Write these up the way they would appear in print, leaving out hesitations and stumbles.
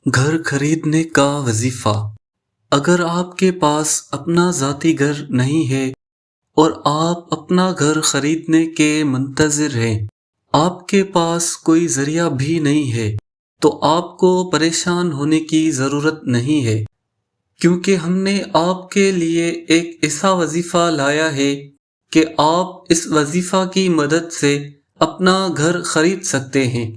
گھر خریدنے کا وظیفہ۔ اگر آپ کے پاس اپنا ذاتی گھر نہیں ہے اور آپ اپنا گھر خریدنے کے منتظر ہیں، آپ کے پاس کوئی ذریعہ بھی نہیں ہے، تو آپ کو پریشان ہونے کی ضرورت نہیں ہے، کیونکہ ہم نے آپ کے لیے ایک ایسا وظیفہ لایا ہے کہ آپ اس وظیفہ کی مدد سے اپنا گھر خرید سکتے ہیں۔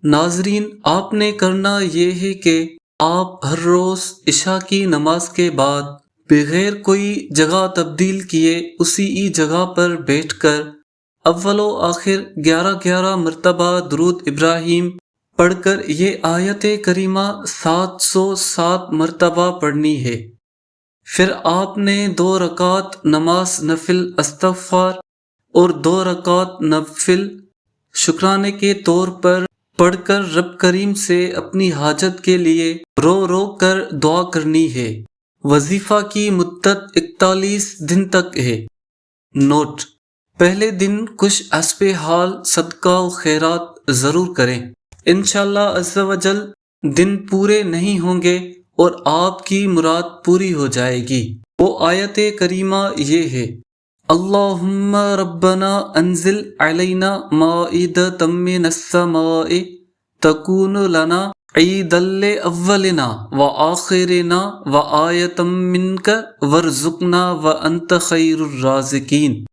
ناظرین، آپ نے کرنا یہ ہے کہ آپ ہر روز عشاء کی نماز کے بعد بغیر کوئی جگہ تبدیل کیے اسی جگہ پر بیٹھ کر اول و آخر 11 مرتبہ درود ابراہیم پڑھ کر یہ آیت کریمہ 707 مرتبہ پڑھنی ہے۔ پھر آپ نے 2 رکعت نماز نفل استغفار اور 2 رکعت نفل شکرانے کے طور پر پڑھ کر رب کریم سے اپنی حاجت کے لیے رو رو کر دعا کرنی ہے۔ وظیفہ کی مدت 41 دن تک ہے۔ نوٹ: پہلے دن کچھ حسب حال صدقہ و خیرات ضرور کریں۔ انشاءاللہ عز و جل دن پورے نہیں ہوں گے اور آپ کی مراد پوری ہو جائے گی۔ وہ آیت کریمہ یہ ہے: اللہم ربنا انزل علینا مائدۃ من السماء تکون لنا عیدا لاولنا وآخرنا وآیۃ منک وارزقنا وانت خیر الرازقین۔